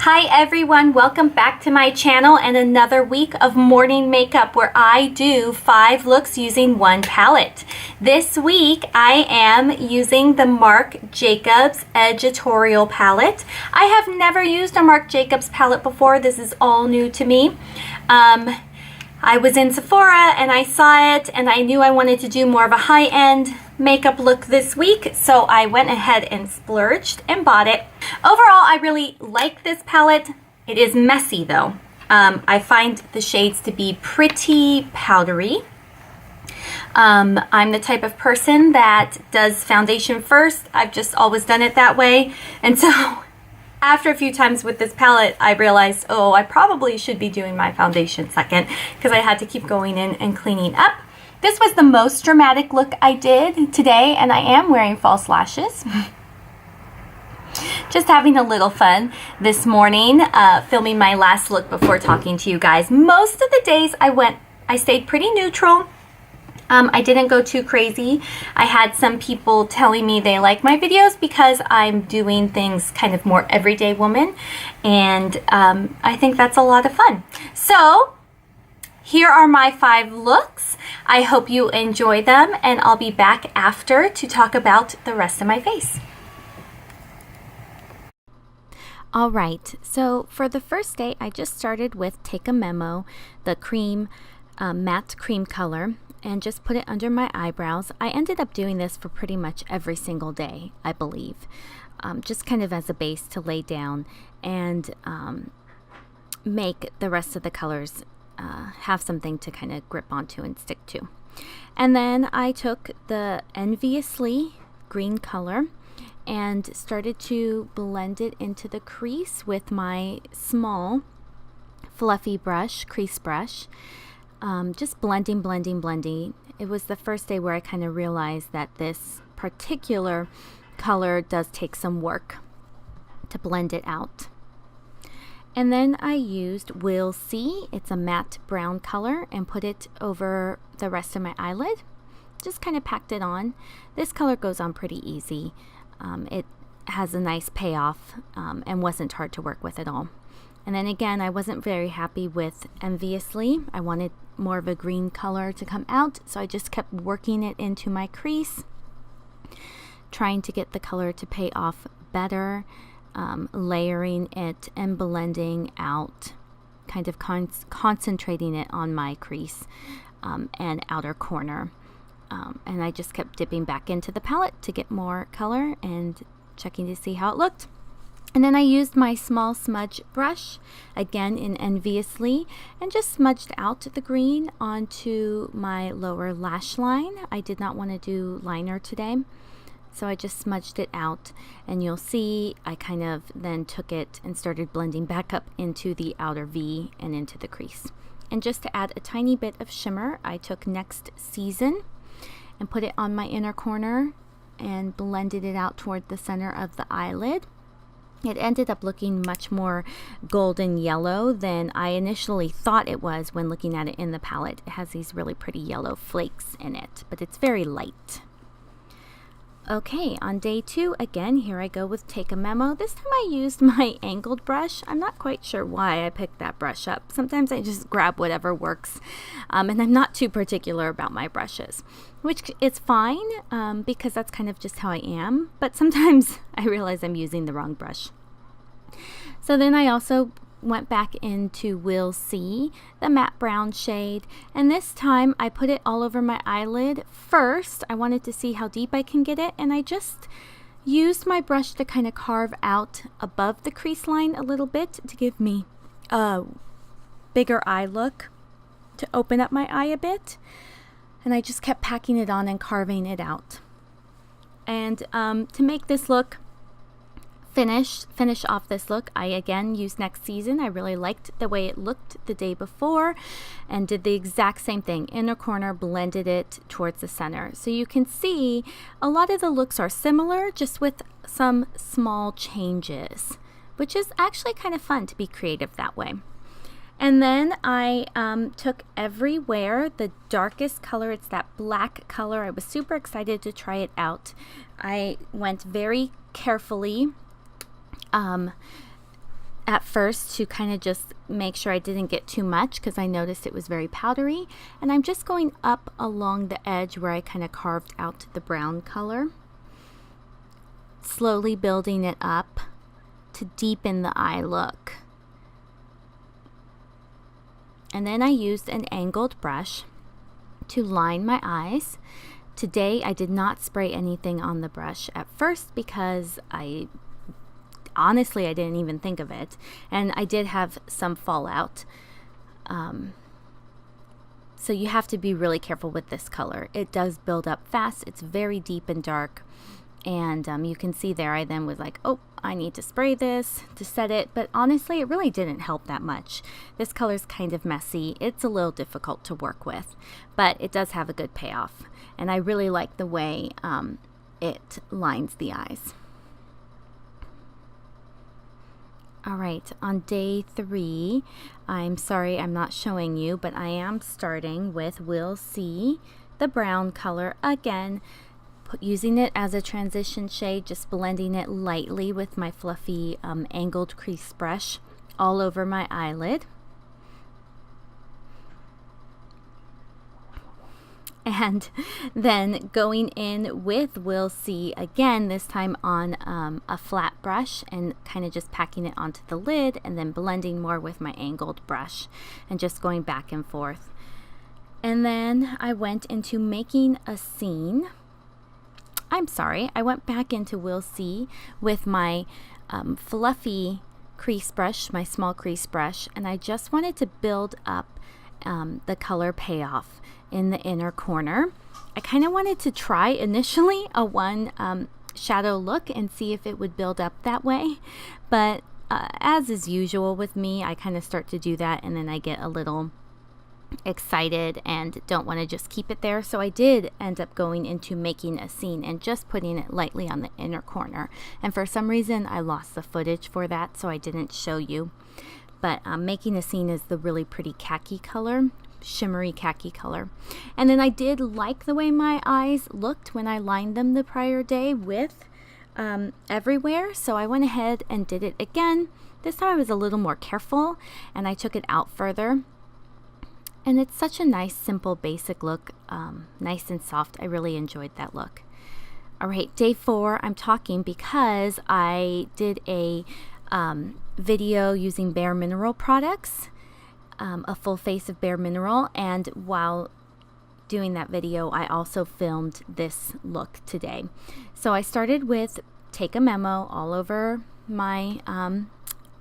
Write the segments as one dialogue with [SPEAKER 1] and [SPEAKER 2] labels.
[SPEAKER 1] Hi everyone, welcome back to my channel and another week of morning makeup where I do 5 looks using one palette. This week I am using the Marc Jacobs Edgitorial palette. I have never used a Marc Jacobs palette before. This is all new to me. I was in Sephora and I saw it and I knew I wanted to do more of a high-end makeup look this week, so I went ahead and splurged and bought it. Overall, I really like this palette. It is messy though. I find the shades to be pretty powdery. I'm the type of person that does foundation first. I've just always done it that way, and so after a few times with this palette, I realized, oh, I probably should be doing my foundation second because I had to keep going in and cleaning up. This was the most dramatic look I did today, and I am wearing false lashes. Just having a little fun this morning, filming my last look before talking to you guys. Most of the days I stayed pretty neutral. I didn't go too crazy. I had some people telling me they like my videos because I'm doing things kind of more everyday woman, and I think that's a lot of fun. So here are my 5 looks. I hope you enjoy them, and I'll be back after to talk about the rest of my face.
[SPEAKER 2] All right, so for the first day, I just started with Take a Memo, the cream, matte cream color, and just put it under my eyebrows. I ended up doing this for pretty much every single day, I believe, just kind of as a base to lay down and make the rest of the colors have something to kind of grip onto and stick to. And then I took the Enviously green color and started to blend it into the crease with my small fluffy brush, crease brush. Just blending. It was the first day where I kind of realized that this particular color does take some work to blend it out. And then I used We'll See, it's a matte brown color, and put it over the rest of my eyelid. Just kind of packed it on. This color goes on pretty easy. It has a nice payoff and wasn't hard to work with at all. And then again, I wasn't very happy with Enviously. I wanted more of a green color to come out, so I just kept working it into my crease, trying to get the color to pay off better, layering it and blending out, kind of concentrating it on my crease and outer corner. And I just kept dipping back into the palette to get more color and checking to see how it looked. And then I used my small smudge brush, again in Enviously, and just smudged out the green onto my lower lash line. I did not want to do liner today, so I just smudged it out. And you'll see I kind of then took it and started blending back up into the outer V and into the crease. And just to add a tiny bit of shimmer, I took Next Season and put it on my inner corner and blended it out toward the center of the eyelid. It ended up looking much more golden yellow than I initially thought it was when looking at it in the palette. It has these really pretty yellow flakes in it, but it's very light. Okay, on day 2, again, here I go with Take a Memo. This time I used my angled brush. I'm not quite sure why I picked that brush up. Sometimes I just grab whatever works, and I'm not too particular about my brushes, which is fine because that's kind of just how I am, but sometimes I realize I'm using the wrong brush. So then I also went back into We'll See, the matte brown shade, and this time I put it all over my eyelid. First, I wanted to see how deep I can get it, and I just used my brush to kind of carve out above the crease line a little bit to give me a bigger eye look, to open up my eye a bit, and I just kept packing it on and carving it out. And to make this look finish off this look, I again used Next Season. I really liked the way it looked the day before and did the exact same thing. Inner corner, blended it towards the center. So you can see a lot of the looks are similar, just with some small changes, which is actually kind of fun to be creative that way. And then I took Everywhere, the darkest color. It's that black color. I was super excited to try it out. I went very carefully at first to kind of just make sure I didn't get too much because I noticed it was very powdery. And I'm just going up along the edge where I kind of carved out the brown color, slowly building it up to deepen the eye look. And then I used an angled brush to line my eyes. Today I did not spray anything on the brush at first because honestly I didn't even think of it, and I did have some fallout. So you have to be really careful with this color. It does build up fast. It's very deep and dark, and you can see there I then was like, oh, I need to spray this to set it, but honestly it really didn't help that much. This color is kind of messy. It's a little difficult to work with, but it does have a good payoff, and I really like the way it lines the eyes. All right, on day 3, I'm sorry I'm not showing you, but I am starting with We'll See, the brown color again, using it as a transition shade, just blending it lightly with my fluffy angled crease brush all over my eyelid. And then going in with We'll See again, this time on a flat brush, and kind of just packing it onto the lid and then blending more with my angled brush and just going back and forth. And then I went into making a scene. I went back into We'll See with my fluffy crease brush, my small crease brush, and I just wanted to build up the color payoff in the inner corner. I kind of wanted to try initially a one shadow look and see if it would build up that way, but as is usual with me, I kind of start to do that and then I get a little excited and don't want to just keep it there. So I did end up going into making a scene and just putting it lightly on the inner corner, and for some reason I lost the footage for that, so I didn't show you. But making a scene is the really pretty khaki color, shimmery khaki color. And then I did like the way my eyes looked when I lined them the prior day with Everywhere, so I went ahead and did it again. This time I was a little more careful and I took it out further. And it's such a nice, simple, basic look, nice and soft. I really enjoyed that look. All right, day 4, I'm talking because I did a video using Bare Mineral products, a full face of Bare Mineral, and while doing that video, I also filmed this look today. So I started with Take a Memo all over my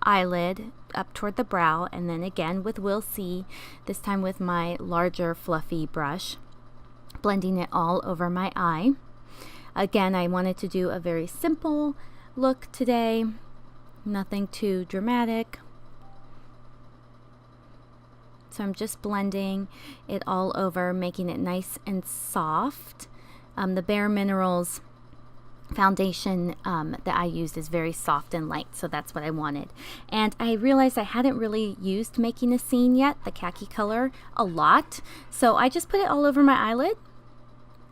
[SPEAKER 2] eyelid up toward the brow, and then again with We'll See, this time with my larger fluffy brush, blending it all over my eye. Again, I wanted to do a very simple look today, nothing too dramatic. So I'm just blending it all over, making it nice and soft. The Bare Minerals foundation that I used is very soft and light, so that's what I wanted. And I realized I hadn't really used Making a Scene yet, the khaki color, a lot. So I just put it all over my eyelid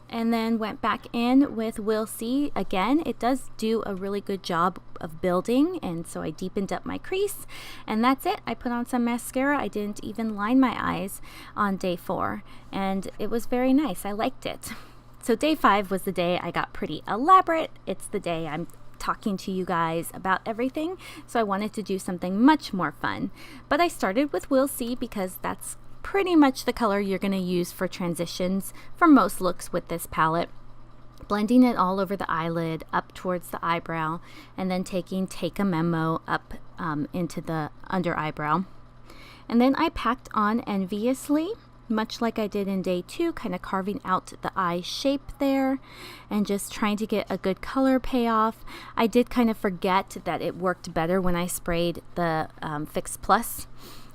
[SPEAKER 2] and then went back in with We'll See. Again, it does do a really good job of building, and so I deepened up my crease, and that's it. I put on some mascara. I didn't even line my eyes on day 4, and it was very nice. I liked it. So day 5 was the day I got pretty elaborate. It's the day I'm talking to you guys about everything, so I wanted to do something much more fun. But I started with We'll See because that's pretty much the color you're going to use for transitions for most looks with this palette. Blending it all over the eyelid, up towards the eyebrow, and then taking Take a Memo up into the under eyebrow. And then I packed on Enviously, much like I did in day 2, kind of carving out the eye shape there and just trying to get a good color payoff. I did kind of forget that it worked better when I sprayed the Fix Plus.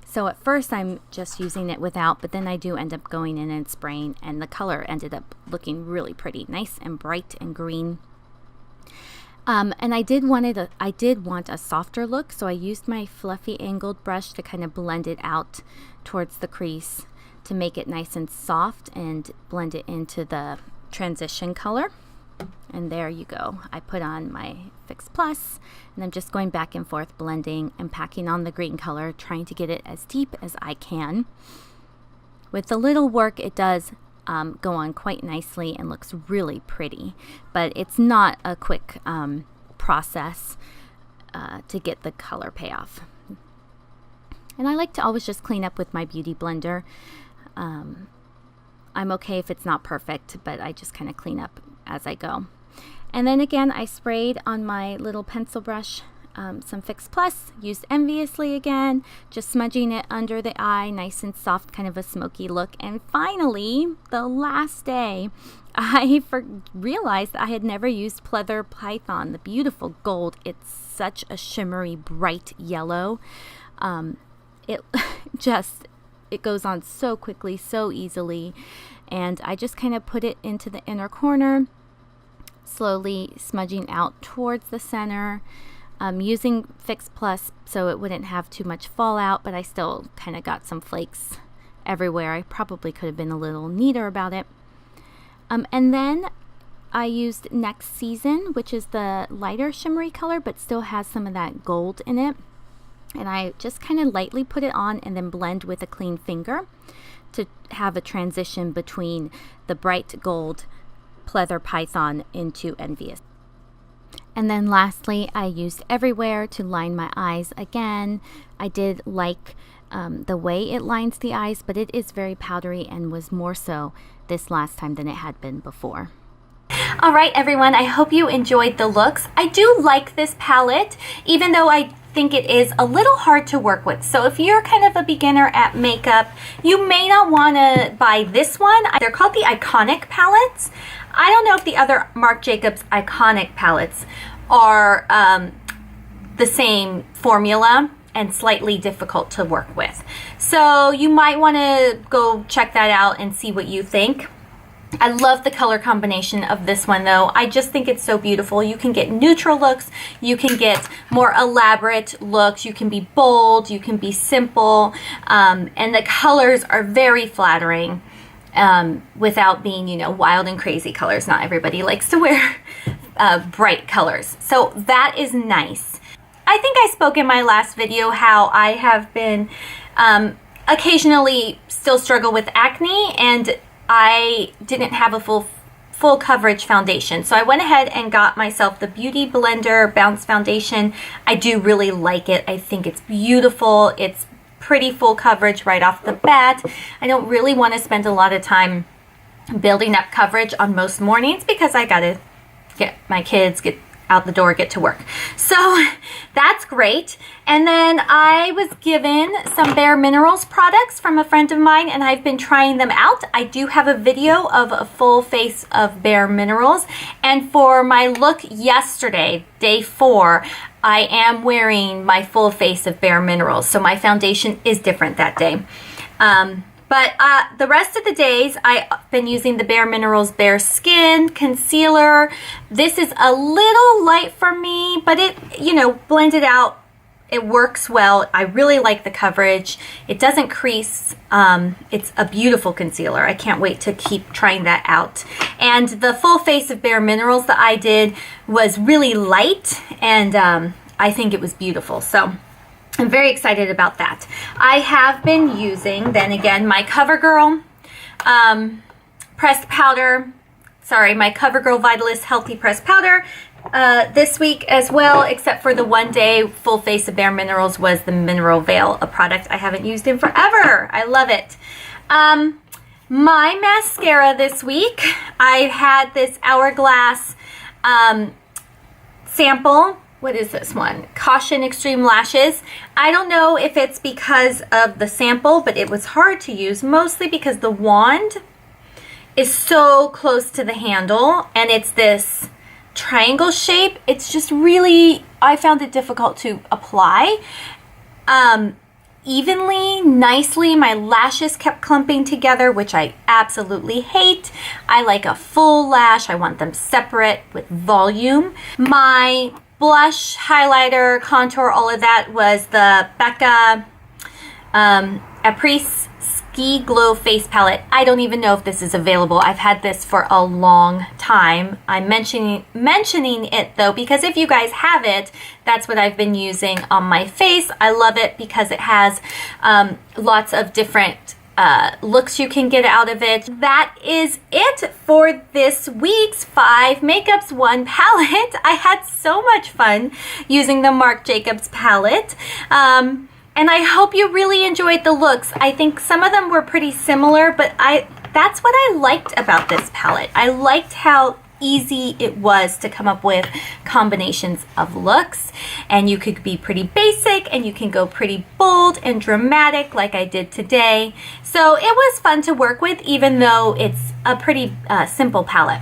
[SPEAKER 2] So at first I'm just using it without, but then I do end up going in and spraying, and the color ended up looking really pretty, nice and bright and green. And I did want a softer look, so I used my fluffy angled brush to kind of blend it out towards the crease to make it nice and soft and blend it into the transition color. And there you go. I put on my Fix Plus, and I'm just going back and forth blending and packing on the green color, trying to get it as deep as I can. With a little work, it does go on quite nicely and looks really pretty, but it's not a quick process to get the color payoff. And I like to always just clean up with my beauty blender. I'm okay if it's not perfect, but I just kind of clean up as I go. And then again, I sprayed on my little pencil brush some Fix Plus, used Enviously again, just smudging it under the eye, nice and soft, kind of a smoky look. And finally, the last day, I realized I had never used Pleather Python, the beautiful gold. It's such a shimmery, bright yellow. It goes on so quickly, so easily. And I just kind of put it into the inner corner, slowly smudging out towards the center. Using Fix Plus so it wouldn't have too much fallout, but I still kind of got some flakes everywhere. I probably could have been a little neater about it. And then I used Next Season, which is the lighter shimmery color, but still has some of that gold in it. And I just kind of lightly put it on and then blend with a clean finger to have a transition between the bright gold Pleather Python into Envious. And then lastly, I used Everywhere to line my eyes again. I did like the way it lines the eyes, but it is very powdery and was more so this last time than it had been before.
[SPEAKER 1] All right, everyone, I hope you enjoyed the looks. I do like this palette, even though I think it is a little hard to work with. So if you're kind of a beginner at makeup, you may not want to buy this one. They're called the Eye-Conic palettes. I don't know if the other Marc Jacobs Eye-Conic palettes are the same formula and slightly difficult to work with. So you might want to go check that out and see what you think. I love the color combination of this one though. I just think it's so beautiful. You can get neutral looks, you can get more elaborate looks, you can be bold, you can be simple, and the colors are very flattering without being, you know, wild and crazy colors. Not everybody likes to wear bright colors. So that is nice. I think I spoke in my last video how I have been occasionally still struggle with acne, and I didn't have a full coverage foundation. So I went ahead and got myself the Beauty Blender Bounce Foundation. I do really like it. I think it's beautiful. It's pretty full coverage right off the bat. I don't really want to spend a lot of time building up coverage on most mornings because I gotta get my kids, get out the door, get to work. So that's great. And then I was given some Bare Minerals products from a friend of mine, and I've been trying them out. I do have a video of a full face of Bare Minerals. And for my look yesterday, day 4, I am wearing my full face of Bare Minerals. So my foundation is different that day. But the rest of the days, I've been using the Bare Minerals Bareskin Concealer. This is a little light for me, but it, you know, blended out. It works well. I really like the coverage. It doesn't crease. It's a beautiful concealer. I can't wait to keep trying that out. And the full face of Bare Minerals that I did was really light, and I think it was beautiful. So I'm very excited about that. I have been using, then again, my Covergirl pressed powder. Sorry, my Covergirl Vitalist Healthy Pressed Powder this week as well, except for the one day full face of Bare Minerals was the Mineral Veil, a product I haven't used in forever. I love it. My mascara this week, I had this Hourglass sample. What is this one? Caution Extreme Lashes. I don't know if it's because of the sample, but it was hard to use, mostly because the wand is so close to the handle, and it's this triangle shape. It's just really, I found it difficult to apply evenly, nicely. My lashes kept clumping together, which I absolutely hate. I like a full lash. I want them separate with volume. My blush, highlighter, contour, all of that was the Becca Apres Ski Glow Face Palette. I don't even know if this is available. I've had this for a long time. I'm mentioning it though because if you guys have it, that's what I've been using on my face. I love it because it has lots of different looks you can get out of it. That is it for this week's 5 Makeups 1 palette. I had so much fun using the Marc Jacobs palette. And I hope you really enjoyed the looks. I think some of them were pretty similar, but that's what I liked about this palette. I liked how easy it was to come up with combinations of looks, and you could be pretty basic and you can go pretty bold and dramatic like I did today. So it was fun to work with even though it's a pretty simple palette.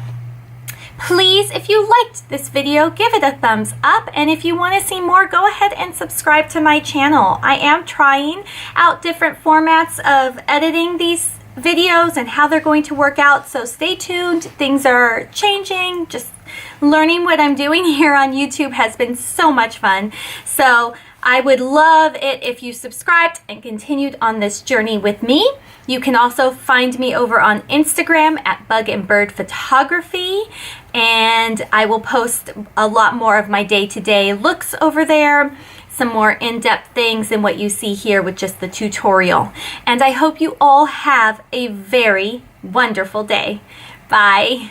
[SPEAKER 1] Please, if you liked this video, give it a thumbs up, and if you want to see more, go ahead and subscribe to my channel. I am trying out different formats of editing these videos and how they're going to work out, so stay tuned. Things are changing. Just learning what I'm doing here on YouTube has been so much fun. So I would love it if you subscribed and continued on this journey with me. You can also find me over on Instagram at Bug and Bird Photography, and I will post a lot more of my day-to-day looks over there, some more in-depth things than what you see here with just the tutorial. And I hope you all have a very wonderful day. Bye.